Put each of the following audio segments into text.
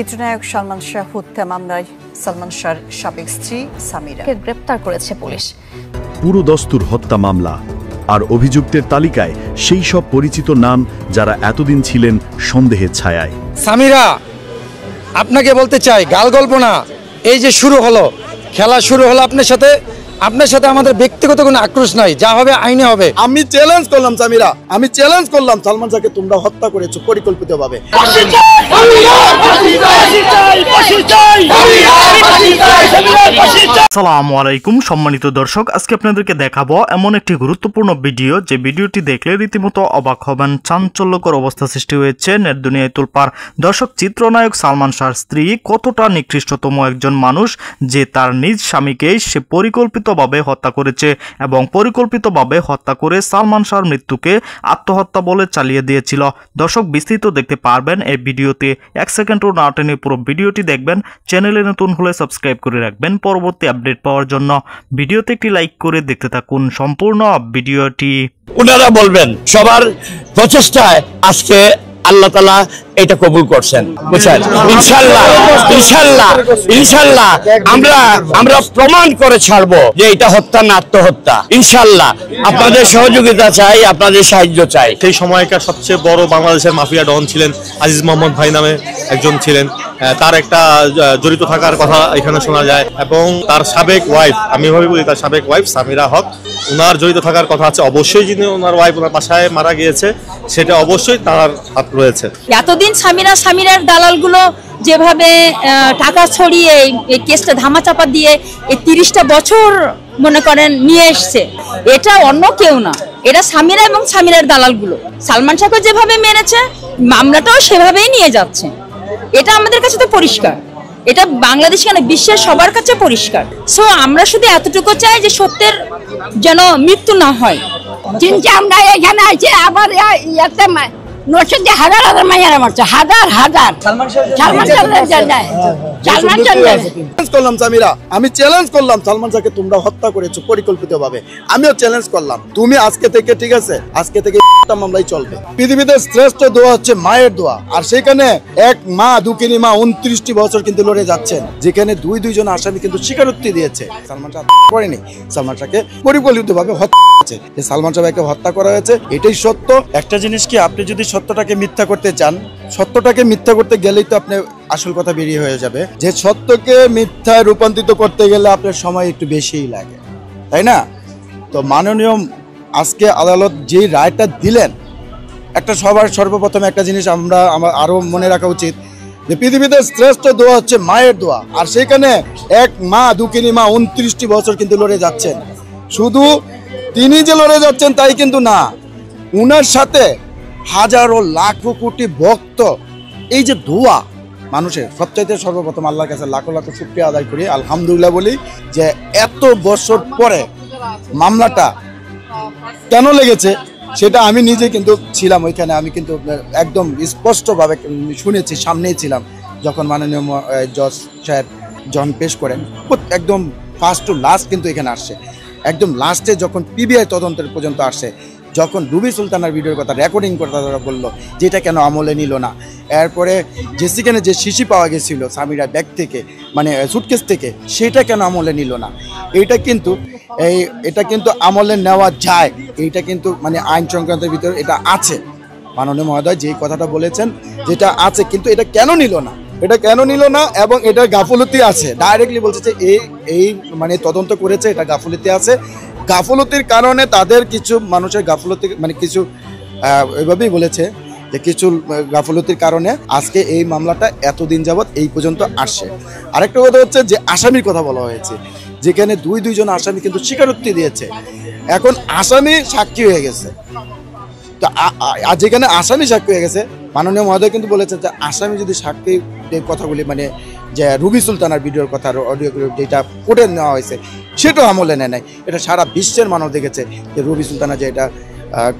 চিত্রনায়ক সালমান শাহ হত্যা মামলায় সালমান শাহর সাবেক স্ত্রী সামিরাকে গ্রেপ্তার করেছে পুলিশ। পুরো দস্তুর হত্যা মামলা আর অভিযুক্তের তালিকায় সেই সব পরিচিত নাম যারা এতদিন ছিলেন সন্দেহের ছায়ায়। সামিরা, আপনাকে বলতে চাই, গাল গল্প না, এই যে শুরু হলো, খেলা শুরু হলো আপনার সাথে আমাদের ব্যক্তিগত কোনো আক্রোশ নাই, যা হবে আইনে হবে। আমি চ্যালেঞ্জ করলাম সামিরা, আমি চ্যালেঞ্জ করলাম সালমান শাহকে তোমরা হত্যা করেছো পরিকল্পিতভাবে। আসসালামু আলাইকুম সম্মানিত দর্শক, আজকে আপনাদেরকে দেখাবো এমন একটি গুরুত্বপূর্ণ ভিডিও যে ভিডিওটি দেখলে রীতিমতো অবাক হবেন। চাঞ্চল্যকর অবস্থা সৃষ্টি হয়েছে নেট দুনিয়ায় তোলপাড়। দর্শক, চিত্রনায়ক সালমান শাহর স্ত্রী কতটা নিকৃষ্টতম একজন মানুষ যে তার নিজ স্বামীকে সে পরিকল্পিতভাবে হত্যা করেছে এবং পরিকল্পিতভাবে হত্যা করে সালমান শাহর মৃত্যুকে আত্মহত্যা বলে চালিয়ে দিয়েছিল। দর্শক, বিস্তৃত দেখতে পারবেন এই ভিডিওতে, 1 সেকেন্ডও না টেনে পুরো ভিডিওটি দেখবেন। চ্যানেলে নতুন হলে সাবস্ক্রাইব করে রাখবেন পরবর্তী আপডেট পাওয়ার জন্য। ভিডিওতে একটি লাইক করে দেখতে থাকুন সম্পূর্ণ ভিডিওটি। ওনারা বলবেন সবার প্রচেষ্টায় আজকে আল্লাহ তাআলা এটা কবুল করছেন, বুঝছেন? ইনশাআল্লাহ ইনশাআল্লাহ ইনশাআল্লাহ আমরা প্রমাণ করে ছাড়বো যে এটা হত্যা না আত্মহত্যা। ইনশাআল্লাহ আপনাদের সহযোগিতা চাই, আপনাদের সাহায্য চাই। সেই সময়কার সবচেয়ে বড় বাংলাদেশের মাফিয়া ডন ছিলেন আজিজ মোহাম্মদ ভাই নামে একজন ছিলেন, তার একটা জড়িত থাকার কথা এখানে শোনা যায় এবং তার সাবেক ওয়াইফ, আমি এভাবে বলি তার সাবেক ওয়াইফ সামিরা হক, ওনার জড়িত থাকার কথা আছে। অবশ্যই যিনি ওনার ওয়াইফ ওনার বাসায় মারা গিয়েছে সেটা অবশ্যই তার হাত রয়েছে। এতদিন সামিরার দালালগুলো যেভাবে টাকা ছড়িয়ে এই কেসটা ধামাচাপা দিয়ে এই 30টা বছর মনে করেন নিয়ে এসছে, এটা অন্য কেউ না, এটা সামিরা এবং সামিরার দালালগুলো। সালমান শাহকে যেভাবে মেরেছে মামলাটাও সেভাবেই নিয়ে যাচ্ছে, এটা আমাদের কাছে তো পরিষ্কার, এটা বাংলাদেশ কেন বিশ্বের সবার কাছে পরিষ্কার। সো আমরা শুধু এতটুকু চাই যে সত্যের যেন মৃত্যু না হয়। চিন্তা আমরা এখানে আছি আবার ইয়াতে নশোতে হাজার হাজার মাইয়ারা মারছে, হাজার হাজার। আমি চ্যালেঞ্জ করলাম সালমান শাহকে তোমরা হত্যা করেছো পরিকল্পিতভাবে। আমিও চ্যালেঞ্জ করলাম, তুমি আজকে থেকে, ঠিক আছে, আজকে থেকে মামলাই চলবে। পৃথিবীতে শ্রেষ্ঠ দোয়া হচ্ছে মায়ের দোয়া, আর সেখানে এক মা দুঃখিনী মা 29টি বছর কিন্তু লড়ে যাচ্ছেন, যেখানে দুইজন আসামি কিন্তু স্বীকারোক্তি দিয়েছে সালমান শাহ করেনি, সালমান শাহকে পরিকল্পিতভাবে হত্যা করেছে। সালমান শাহকে হত্যা করা হয়েছে, এটাই সত্য। একটা জিনিস কি, আপনি যদি সত্যটাকে মিথ্যা করতে চান, সত্যটাকে মিথ্যা করতে গেলেই তো আপনি আসল কথা বেরিয়ে হয়ে যাবে। যে সত্যকে মিথ্যায় রূপান্তরিত করতে গেলে আপনার সময় একটু বেশিই লাগে, তাই না? তো মাননীয় আজকে আদালত যেই রায়টা দিলেন, একটা সর্বপ্রথম একটা জিনিস আমার আরো মনে রাখা উচিত যে পৃথিবীতে শ্রেষ্ঠ দোয়া হচ্ছে মায়ের দোয়া, আর সেখানে এক মা দুঃখিনী মা 29টি বছর কিন্তু লড়ে যাচ্ছেন। শুধু তিনি যে লড়ে যাচ্ছেন তাই কিন্তু না, উনার সাথে হাজারো লাখো কোটি ভক্ত। এই যে দোয়া মানুষের, সবচাইতে সর্বপ্রথম আল্লাহর কাছে লাখো লাখো শুকরিয়া আদায় করি, আলহামদুলিল্লাহ বলি যে এত বছর পরে মামলাটা কেন লেগেছে সেটা আমি নিজে কিন্তু ছিলাম ওইখানে, আমি কিন্তু একদম স্পষ্টভাবে শুনেছি, সামনেই ছিলাম যখন মাননীয় জজ সাহেব যখন পেশ করেন, একদম ফার্স্ট টু লাস্ট কিন্তু এখানে আসছে, একদম লাস্টে যখন পিবিআই তদন্তের পর্যন্ত আসে, যখন রুবি সুলতানার ভিডিওর কথা রেকর্ডিং করে তারা বললো যে এটা কেন আমলে নিল না, এরপরে সেখানে যে শিশি পাওয়া গেছিলো সামিরা ব্যাগ থেকে, মানে সুটকেস থেকে, সেটা কেন আমলে নিল না। এটা কিন্তু আমলে নেওয়া যায়, এইটা কিন্তু মানে আইন সংক্রান্তের ভিতরে এটা আছে। মাননীয় মহোদয় যে কথাটা বলেছেন যেটা আছে, কিন্তু এটা কেন নিল না, এটা কেন নিল না, এবং এটার গাফলতি আছে। ডাইরেক্টলি বলছে যে এই মানে তদন্ত করেছে, এটা গাফলতি আছে, গাফলতির কারণে তাদের কিছু মানুষের গাফলতি, মানে কিছু এভাবেই বলেছে যে কিছু গাফলতির কারণে আজকে এই মামলাটা এতদিন যাবৎ এই পর্যন্ত আসছে। আরেকটা কথা হচ্ছে যে আসামির কথা বলা হয়েছে, যেখানে দুইজন আসামি কিন্তু স্বীকারোক্তি দিয়েছে, এখন আসামি সাক্ষী হয়ে গেছে। তো যেখানে আসামি সাক্ষী হয়ে গেছে, মাননীয় মহোদয় কিন্তু বলেছে যে আসামি যদি সাক্ষী কথাগুলি, মানে যে রুবি সুলতানার ভিডিওর কথা, অডিও যেটা কোর্টে নেওয়া হয়েছে সেটাও আমলে নেয় নাই। এটা সারা বিশ্বের মানুষ দেখেছে যে রুবি সুলতানা যে এটা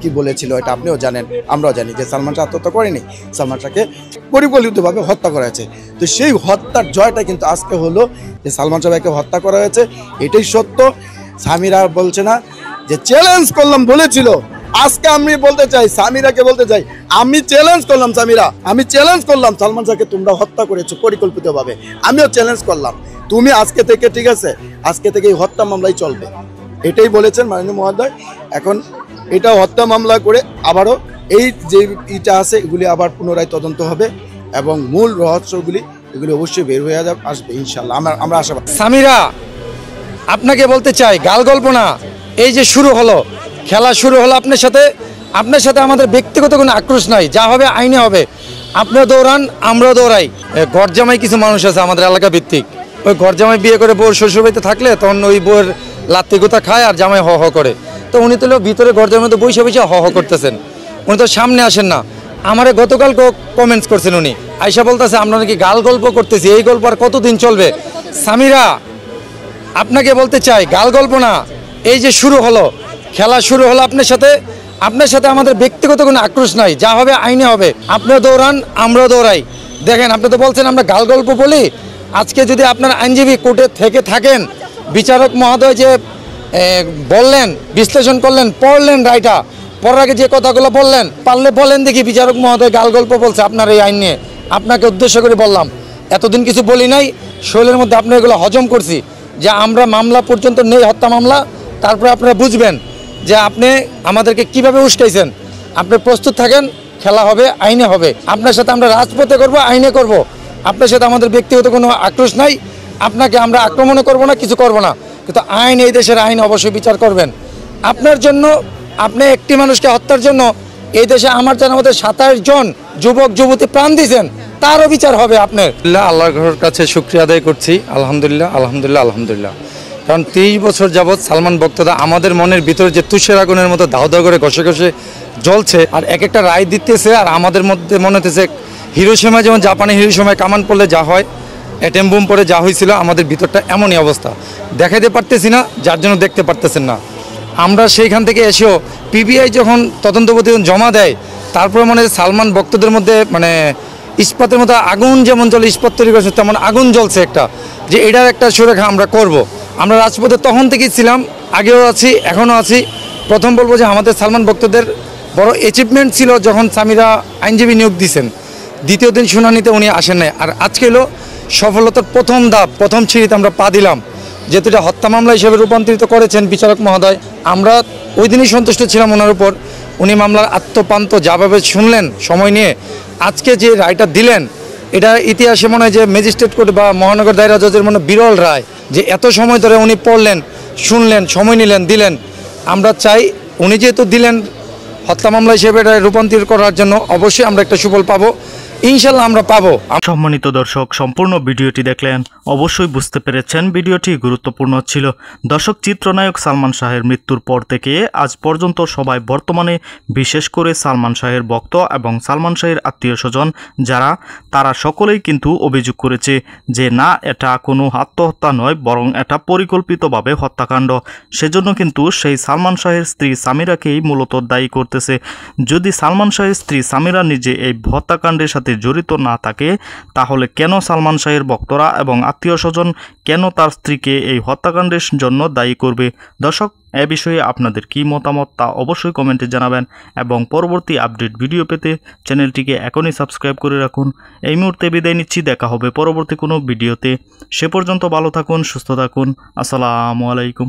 কি বলেছিল, এটা আপনিও জানেন, আমরাও জানি যে সালমান শাহ আত্মহত্যা করেনি, সালমান শাহকে পরিকল্পিতভাবে হত্যা করা হয়েছে। তো সেই হত্যার জয়টা কিন্তু আজকে হলো যে সালমান শাহকে হত্যা করা হয়েছে, এটাই সত্য। সামিরা বলছে না যে চ্যালেঞ্জ করলাম, বলেছিল আজকে আমি বলতে চাই, সামিরাকে বলতে চাই, আমি চ্যালেঞ্জ করলাম সামিরা, আমি চ্যালেঞ্জ করলাম সালমান শাহকে তোমরা হত্যা করেছো পরিকল্পিতভাবে। আমিও চ্যালেঞ্জ করলাম, তুমি আজকে থেকে ঠিক আছে, আজকে থেকে এই হত্যা মামলাই চলবে, এটাই বলেছেন মাননীয় মহোদয়। এখন এটা হত্যা মামলা করে আবারও এই যে ইটা আছে এগুলি আবার পুনরায় তদন্ত হবে এবং মূল রহস্যগুলি এগুলি অবশ্যই বের হয়ে আসবে ইনশাল্লাহ, আমরা আশাবাদী। সামিরা, আপনাকে বলতে চাই, গাল গল্প না, এই যে শুরু হলো, খেলা শুরু হলো আপনার সাথে আমাদের ব্যক্তিগত কোনো আক্রোশ নাই, যা হবে আইনে হবে। আপনিও দৌড়ান, আমরাও দৌড়াই। ঘরজামাই কিছু মানুষ আছে আমাদের এলাকা ভিত্তিক, ওই ঘরজামাই বিয়ে করে বউর শ্বশুরবাড়িতে থাকলে তখন ওই বউয়ের লাত্তি গোতা খায় আর জামাই হ করে। তো উনি তো ভিতরে ঘরজামাই তো বসে বসে হ করতেছেন, উনি তো সামনে আসেন না। আমারে গতকাল কমেন্টস করছেন উনি, আয়সা বলতেছে আমরা নাকি গাল গল্প করতেছি, এই গল্প আর কতদিন চলবে? সামিরা, আপনাকে বলতে চাই, গাল গল্প না, এই যে শুরু হলো, খেলা শুরু হলো আপনার সাথে আমাদের ব্যক্তিগত কোনো আক্রোশ নাই, যা হবে আইনে হবে। আপনিও দৌড়ান, আমরাও দৌড়াই। দেখেন, আপনি তো বলছেন আমরা গাল গল্প বলি, আজকে যদি আপনার আইনজীবী কোর্টে থেকে থাকেন, বিচারক মহোদয় যে বললেন, বিশ্লেষণ করলেন, পড়লেন রায়টা, পড়ার আগে যে কথাগুলো বললেন, পারলে বলেন দেখি বিচারক মহোদয় গাল গল্প বলছে আপনার এই আইন নিয়ে। আপনাকে উদ্দেশ্য করে বললাম, এতদিন কিছু বলি নাই, শৈলের মধ্যে আপনি এগুলো হজম করছি, যে আমরা মামলা পর্যন্ত নেই, হত্যা মামলা। তারপরে আপনারা বুঝবেন যে আপনি আমাদেরকে কিভাবে উস্কাইছেন। আপনি প্রস্তুত থাকেন, খেলা হবে, আইনে হবে। আপনার সাথে আমরা রাজপথে করব, আইনে করব। আপনার সাথে আমাদের ব্যক্তিগত কোনো আক্রোশ নাই, আপনাকে আমরা আক্রমণও করব না, কিছু করব না, কিন্তু আইন, এই দেশের আইন অবশ্যই বিচার করবেন। আপনার জন্য, আপনি একটি মানুষকে হত্যার জন্য এই দেশে আমার জানার মধ্যে 27 জন যুবক যুবতী প্রাণ দিয়েছেন, তারও বিচার হবে আপনার। আল্লাহর কাছে শুকরিয়া আদায় করছি, আলহামদুলিল্লাহ, আলহামদুলিল্লাহ, আলহামদুলিল্লাহ। কারণ 30 বছর যাবৎ সালমান ভক্তরা আমাদের মনের ভিতরে যে তুষের আগুনের মতো দাও দাও করে ঘষে ঘষে জ্বলছে, আর এক একটা রায় দিতেছে, আর আমাদের মধ্যে মনে হতেছে হিরোশিমা, যেমন জাপানে হিরোশিমায় কামান পড়লে যা হয়, অ্যাটম বোম পরে যা হয়েছিল, আমাদের ভিতরটা এমনই অবস্থা। দেখাইতে পারতেছি না, যার জন্য দেখতে পারতেছেন না। আমরা সেইখান থেকে এসেও পিবিআই যখন তদন্ত প্রতিবেদন জমা দেয়, তারপরে মনে হয় সালমান ভক্তদের মধ্যে মানে ইস্পাতের মতো আগুন যেমন জল, ইস্পাত তৈরি করছে তেমন আগুন জ্বলছে একটা, যে এটার একটা সুরক্ষা আমরা করব। আমরা রাজপথে তখন থেকেই ছিলাম, আগেও আছি, এখনও আছি। প্রথম বলবো যে আমাদের সালমান ভক্তদের বড় অ্যাচিভমেন্ট ছিল যখন সামিরা আইনজীবী নিয়োগ দিয়েছেন, দ্বিতীয় দিন শুনানিতে উনি আসেন নাই, আর আজকে হলো সফলতার প্রথম ধাপ, প্রথম সিঁড়িতে আমরা পা দিলাম, যেহেতু এটা হত্যা মামলা হিসেবে রূপান্তরিত করেছেন বিচারক মহোদয়। আমরা ওই দিনই সন্তুষ্ট ছিলাম ওনার উপর, উনি মামলার আত্মপান্ত যাভাবে শুনলেন সময় নিয়ে, আজকে যে রায়টা দিলেন, এটা ইতিহাসে মনে হয় যে ম্যাজিস্ট্রেট কোর্ট বা মহানগর দায়রা জজের মনে বিরল রায়, যে এত সময় ধরে উনি পড়লেন, শুনলেন, সময় নিলেন, দিলেন। আমরা চাই উনি যেহেতু দিলেন হত্যা মামলা হিসেবে এটা রূপান্তরিত করার জন্য, অবশ্যই আমরা একটা সুফল পাবো, ইনশাল্লাহ আমরা পাবো। সম্মানিত দর্শক, সম্পূর্ণ ভিডিওটি দেখলেন, অবশ্যই বুঝতে পেরেছেন ভিডিওটি গুরুত্বপূর্ণ ছিল। দর্শক, চিত্রনায়ক সালমান শাহের মৃত্যুর পর থেকে আজ পর্যন্ত সবাই বর্তমানে, বিশেষ করে সালমান শাহের ভক্ত এবং সালমান শাহের আত্মীয় স্বজন যারা, তারা সকলেই কিন্তু অভিযোগ করেছে যে না, এটা কোনো আত্মহত্যা নয়, বরং এটা পরিকল্পিতভাবে হত্যাকাণ্ড। সেজন্য কিন্তু সেই সালমান শাহের স্ত্রী সামিরাকেই মূলত দায়ী করতেছে। যদি সালমান শাহের স্ত্রী সামিরা নিজে এই হত্যাকাণ্ডের সাথে জড়িত না থাকে, তাহলে কেন সালমান শাহের ভক্তরা এবং আত্মীয় স্বজন কেন তার স্ত্রীকে এই হত্যাকাণ্ডের জন্য দায়ী করবে? দর্শক, এ বিষয়ে আপনাদের কি মতামত তা অবশ্যই কমেন্টে জানাবেন এবং পরবর্তী আপডেট ভিডিও পেতে চ্যানেলটিকে এখনই সাবস্ক্রাইব করে রাখুন। এই মুহূর্তে বিদায় নিচ্ছি, দেখা হবে পরবর্তী কোনো ভিডিওতে। সে পর্যন্ত ভালো থাকুন, সুস্থ থাকুন। আসসালামু আলাইকুম।